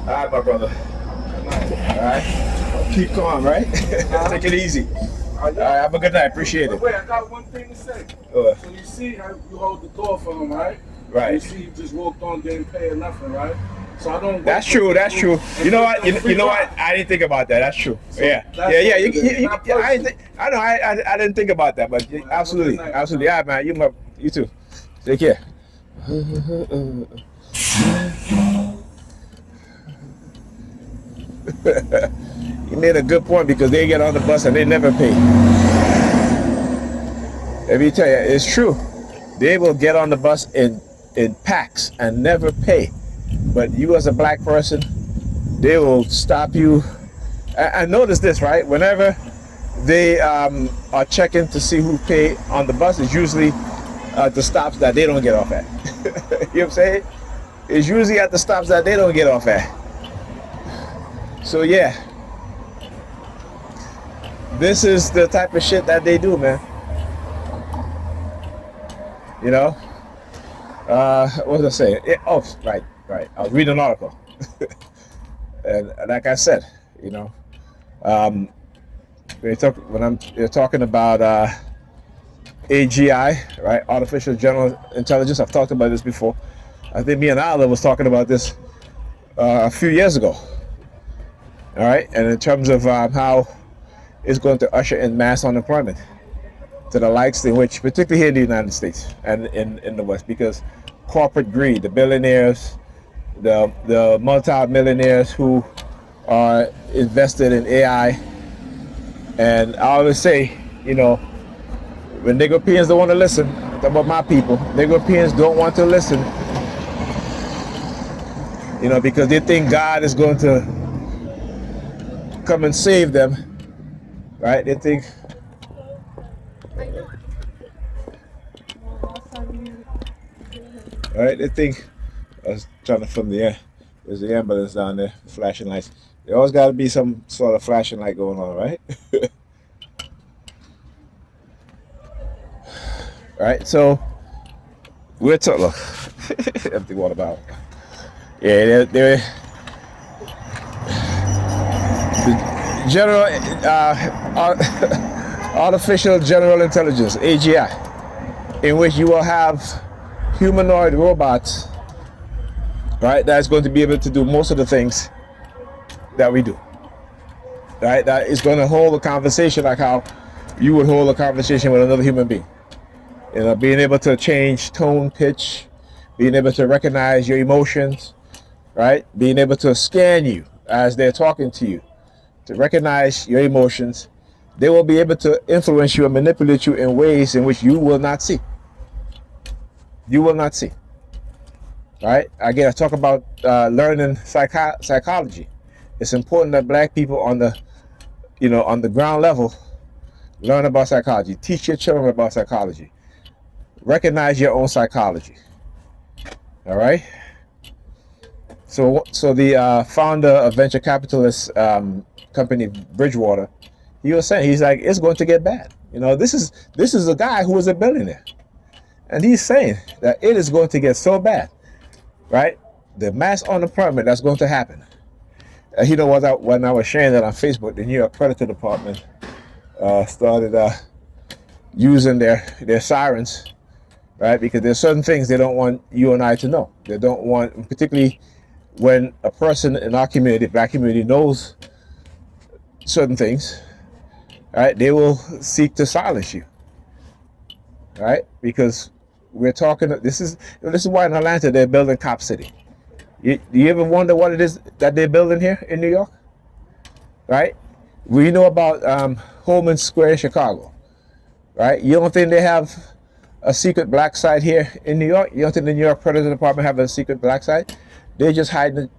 All right, my brother. All right. Keep calm, right? Take it easy. All right, have a good night. Appreciate it. Wait, I got one thing to say. So you see how you hold the door for him, right? Right. You see, you just walked on, didn't pay or nothing, right? So I don't. That's true. That's true. You know what? You know what? I didn't think about that. That's true. So Yeah. that's Yeah. what it is. You, Not I, personal. I know. I didn't think about that, but absolutely, night, absolutely. Yeah, man. You too. Take care. You made a good point because they get on the bus and they never pay. Let me tell you, it's true. They will get on the bus in packs and never pay. But you as a black person, they will stop you. I notice this, right? Whenever they are checking to see who pay on the bus, it's usually the stops that they don't get off at. You know what I'm saying? It's usually at the stops that they don't get off at. So yeah, this is the type of shit that they do, man. You know? What was I saying? Oh, right. I was reading an article. And like I said, you know, you're talking about AGI, right? Artificial General Intelligence. I've talked about this before. I think me and Ala was talking about this a few years ago. All right, and in terms of how it's going to usher in mass unemployment to the likes in which, particularly here in the United States and in the West, because corporate greed, the billionaires, the multi-millionaires who are invested in AI. And I always say, you know, when Negropeans don't want to listen, talk about my people, Negropeans don't want to listen, you know, because they think God is going to come and save them, right? They think, right? They think, I was trying to film the air. There's the ambulance down there, flashing lights. There always got to be some sort of flashing light going on, right? Right. So we're talking. Look, empty water bottle. Yeah, they're the general artificial general intelligence (AGI), in which you will have humanoid robots, right? That's going to be able to do most of the things that we do, right? That is going to hold a conversation like how you would hold a conversation with another human being. You know, being able to change tone, pitch, being able to recognize your emotions, right? Being able to scan you as they're talking to you, to recognize your emotions. They will be able to influence you and manipulate you in ways in which you will not see. You will not see. Right? Again, I talk about learning psychology. It's important that black people on the ground level learn about psychology. Teach your children about psychology. Recognize your own psychology. All right. So the founder of venture capitalist company Bridgewater, he was saying, he's like, it's going to get bad. You know, this is a guy who is a billionaire, and he's saying that it is going to get so bad, right? The mass unemployment that's going to happen. You know what? When I was sharing that on Facebook, the New York Credit Department started using their sirens, right? Because there's certain things they don't want you and I to know. They don't want, particularly when a person in our community, black community, knows certain things, right? They will seek to silence you, right? Because we're talking. This is why in Atlanta they're building Cop City. Do you ever wonder what it is that they're building here in New York, right? We know about Holman Square in Chicago, right? You don't think they have a secret black site here in New York? You don't think the New York President Department have a secret black site? They're just hiding it.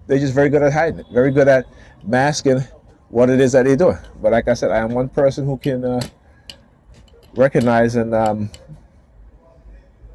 They're just very good at hiding it. Very good at masking what it is that they're doing. But like I said, I am one person who can recognize and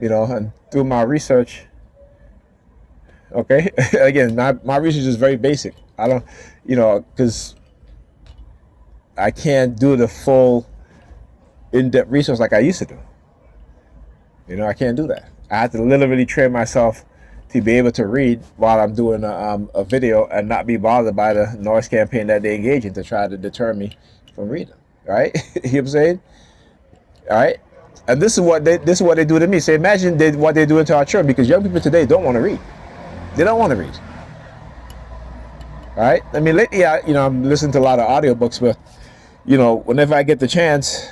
and through my research. Okay, again, my research is very basic. I don't, because I can't do the full in-depth research like I used to do. I can't do that. I have to literally train myself to be able to read while I'm doing a video and not be bothered by the noise campaign that they engage in to try to deter me from reading. Right? You know what I'm saying? All right. And this is what they do to me. So imagine what they're doing to our children, because young people today don't want to read. They don't want to read. All right. I mean, lately, I'm listening to a lot of audiobooks, but whenever I get the chance,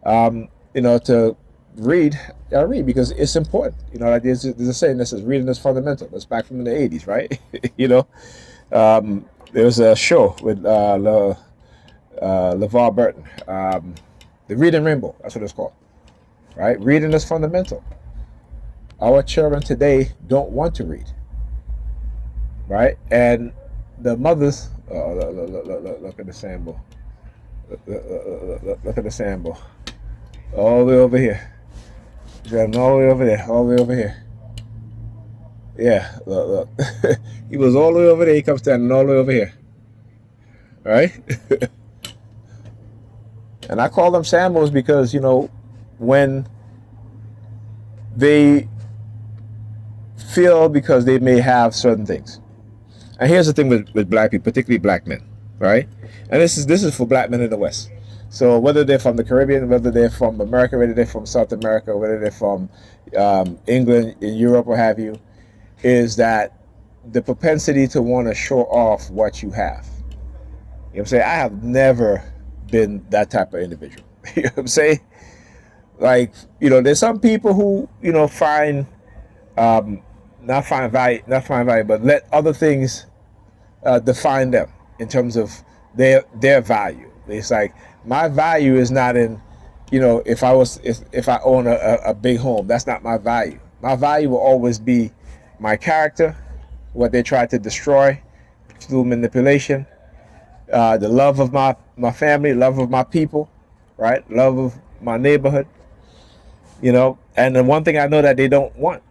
to read, I read because it's important. Like there's a saying that says reading is fundamental. That's back from the 80s, right? There was a show with LeVar Burton, the Reading Rainbow. That's what it's called, right? Reading is fundamental. Our children today don't want to read, right? And the mothers, look at the sample. Look at the sample. All the way over here. All the way over there. All the way over here. Yeah, look. He was all the way over there. He comes standing all the way over here. All right? And I call them samples because, when they feel because they may have certain things. And here's the thing with black people, particularly black men, right? And this is for black men in the West. So whether they're from the Caribbean, whether they're from America, whether they're from South America, whether they're from England, in Europe, what have you, is that the propensity to want to show off what you have. You know what I'm saying? I have never been that type of individual. You know what I'm saying? Like, there's some people who, find, not find value, but let other things define them in terms of their value. It's like, my value is not in, if I own a big home, that's not my value. My value will always be my character, what they try to destroy through manipulation, the love of my family, love of my people, right? Love of my neighborhood, and the one thing I know that they don't want,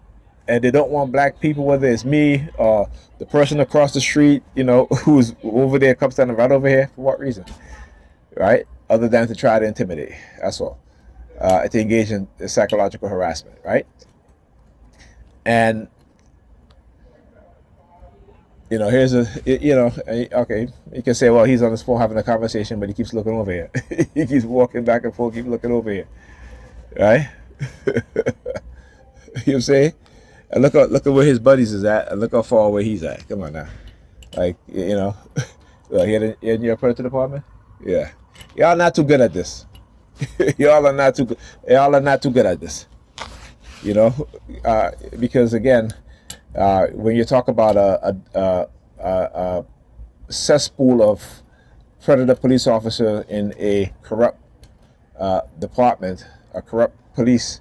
and they don't want black people, whether it's me or the person across the street, who's over there, comes standing right over here, for what reason, right? Other than to try to intimidate. That's all. To engage in psychological harassment, right? And here's okay, you can say, well, he's on his phone having a conversation, but he keeps looking over here. He keeps walking back and forth, keep looking over here, right? You know what I'm saying? And look at where his buddies is at, and look how far away he's at. Come on now, like here in your predator department, yeah. Y'all not too good at this. Y'all are not too good at this. Because again, when you talk about a cesspool of predator police officer in a corrupt department, a corrupt police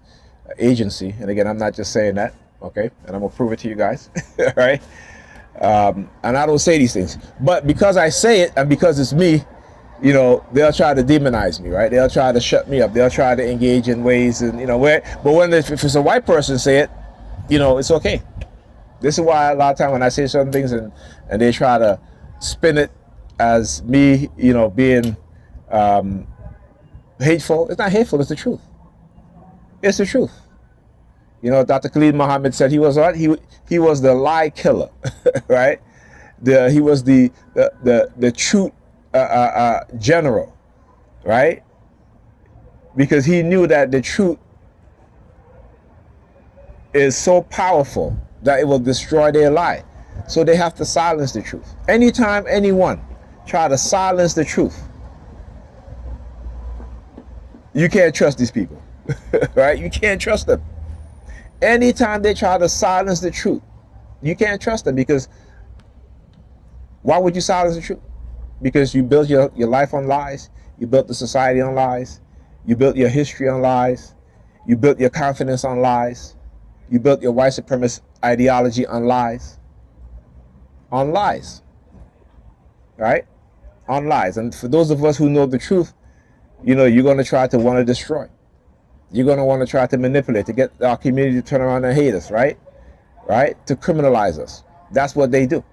agency, and again, I'm not just saying that, okay? And I'm gonna prove it to you guys, all right? And I don't say these things, but because I say it and because it's me, they'll try to demonize me, right? They'll try to shut me up. They'll try to engage in ways, and but if it's a white person say it, it's okay. This is why a lot of time when I say certain things and they try to spin it as me, being hateful. It's not hateful. It's the truth. It's the truth. Dr. Khalid Muhammad said he was what? He was the lie killer, right? He was the truth general, right? Because he knew that the truth is so powerful that it will destroy their lie. So they have to silence the truth. Anytime anyone try to silence the truth, you can't trust these people, right? You can't trust them. Anytime they try to silence the truth, you can't trust them, because why would you silence the truth? Because you built your life on lies. You built the society on lies. You built your history on lies. You built your confidence on lies. You built your white supremacist ideology on lies. On lies. Right? On lies. And for those of us who know the truth, you're going to try to want to destroy. You're going to want to try to manipulate, to get our community to turn around and hate us, right? Right? To criminalize us. That's what they do.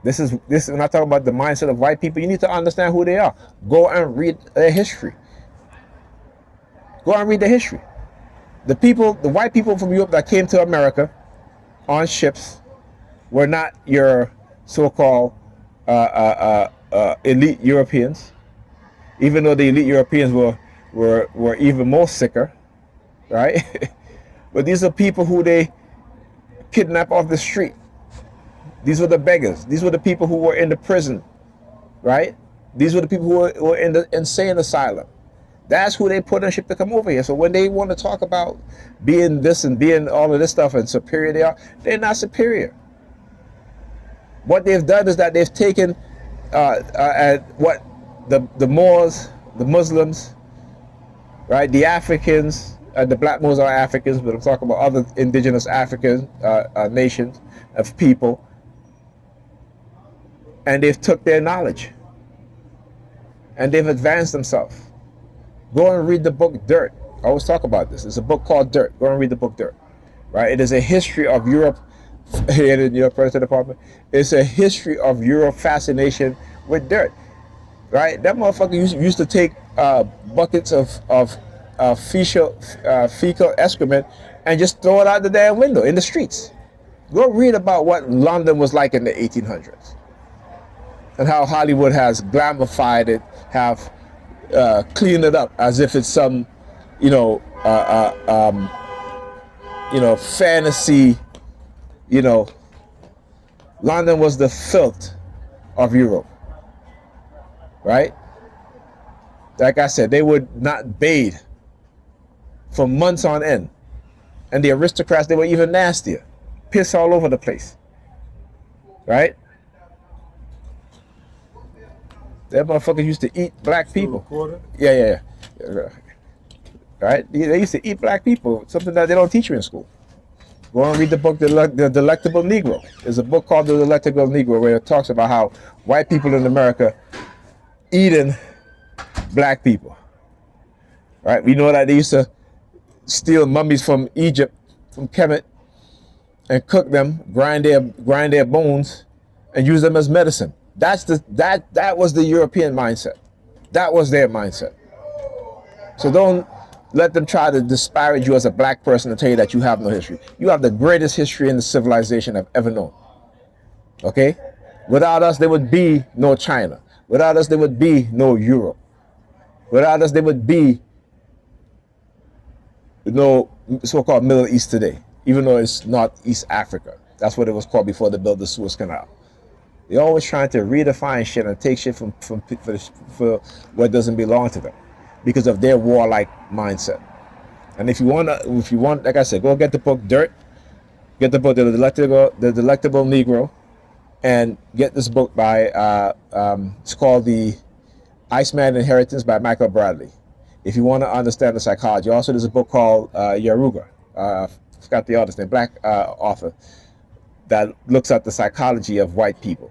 This is when I talk about the mindset of white people, you need to understand who they are. Go and read their history. Go and read their history. The white people from Europe that came to America, on ships were not your so-called elite Europeans, even though the elite Europeans were even more sicker, right? But these are people who they kidnap off the street. These were the beggars. These were the people who were in the prison, right? These were the people who were in the insane asylum. That's who they put on ship to come over here. So when they want to talk about being this and being all of this stuff and superior they are, they're not superior. What they've done is that they've taken what the Moors, the Muslims, right, the Africans, the black Moors are Africans, but I'm talking about other indigenous African nations of people, and they've took their knowledge and they've advanced themselves. Go and read the book Dirt. I always talk about this. It's a book called Dirt. Go and read the book Dirt. Right? It is a history of Europe. Here in your president department, it's a history of Europe fascination with dirt. Right? That motherfucker used to take buckets of fecal excrement and just throw it out the damn window in the streets. Go read about what London was like in the 1800s and how Hollywood has glamified it, have cleaned it up as if it's some, fantasy. London was the filth of Europe, right? Like I said, they would not bathe for months on end. And the aristocrats, they were even nastier. Piss all over the place, right? That motherfucker used to eat black people. Yeah. Right? They used to eat black people, something that they don't teach you in school. Go and read the book, The Delectable Negro. There's a book called The Delectable Negro where it talks about how white people in America eating black people. Right? We know that they used to steal mummies from Egypt, from Kemet, and cook them, grind their bones, and use them as medicine. That was the European mindset. That was their mindset. So don't let them try to disparage you as a black person and tell you that you have no history. You have the greatest history in the civilization I've ever known. Okay? Without us, there would be no China. Without us, there would be no Europe. Without us, there would be no so-called Middle East today, even though it's not East Africa. That's what it was called before they built the Suez Canal. They're always trying to redefine shit and take shit for what doesn't belong to them, because of their warlike mindset. And if you want, like I said, go get the book Dirt, get the book The Delectable Negro, and get this book by it's called The Iceman Inheritance by Michael Bradley. If you want to understand the psychology, also there's a book called Yaruga. It's got the artist name, black author, that looks at the psychology of white people.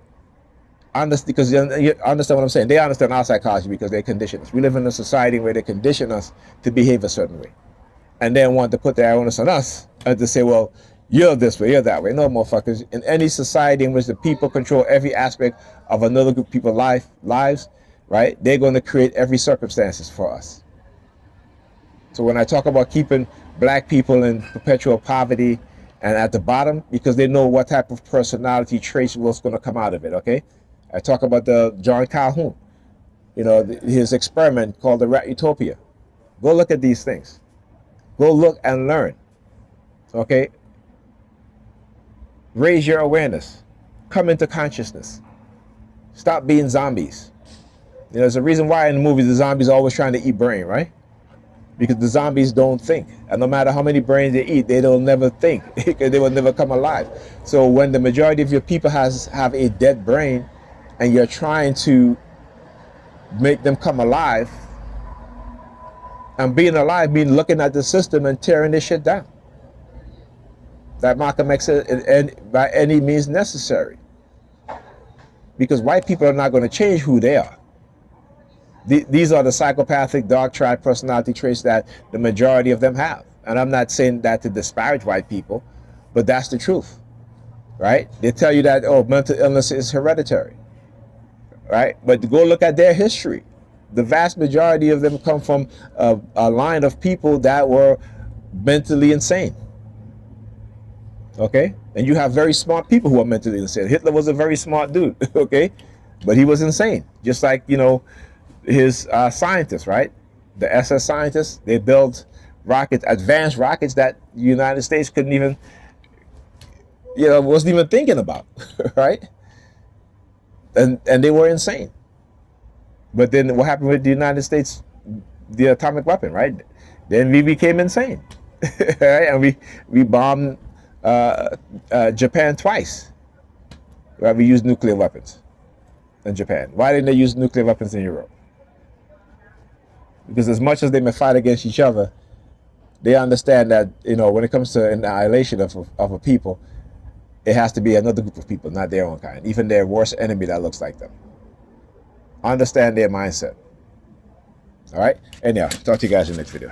Because you understand what I'm saying. They understand our psychology because they condition us. We live in a society where they condition us to behave a certain way, and then want to put their onus on us and to say, well, you're this way, you're that way. No, motherfuckers. In any society in which the people control every aspect of another group of people's lives, right, they're going to create every circumstances for us. So when I talk about keeping black people in perpetual poverty and at the bottom, because they know what type of personality traits was going to come out of it, okay? I talk about the John Calhoun, his experiment called the Rat Utopia. Go look at these things. Go look and learn, okay? Raise your awareness. Come into consciousness. Stop being zombies. There's a reason why in the movies the zombies are always trying to eat brain, right? Because the zombies don't think. And no matter how many brains they eat, they don't never think. They will never come alive. So when the majority of your people have a dead brain and you're trying to make them come alive, and being alive means looking at the system and tearing this shit down. That Malcolm X said, by any means necessary. Because white people are not going to change who they are. These are the psychopathic, dark triad personality traits that the majority of them have. And I'm not saying that to disparage white people, but that's the truth, right? They tell you that, mental illness is hereditary, right? But go look at their history. The vast majority of them come from a line of people that were mentally insane. Okay, and you have very smart people who are mentally insane. Hitler was a very smart dude. Okay, but he was insane, just like his scientists, right? The SS scientists, they built rockets, advanced rockets that the United States couldn't even, wasn't even thinking about, right? And they were insane. But then what happened with the United States, the atomic weapon, right? Then we became insane, right? And we bombed Japan twice. Right? We used nuclear weapons in Japan. Why didn't they use nuclear weapons in Europe? Because as much as they may fight against each other, they understand that when it comes to annihilation of a people, it has to be another group of people, not their own kind, even their worst enemy that looks like them. Understand their mindset. All right. Anyhow, talk to you guys in the next video.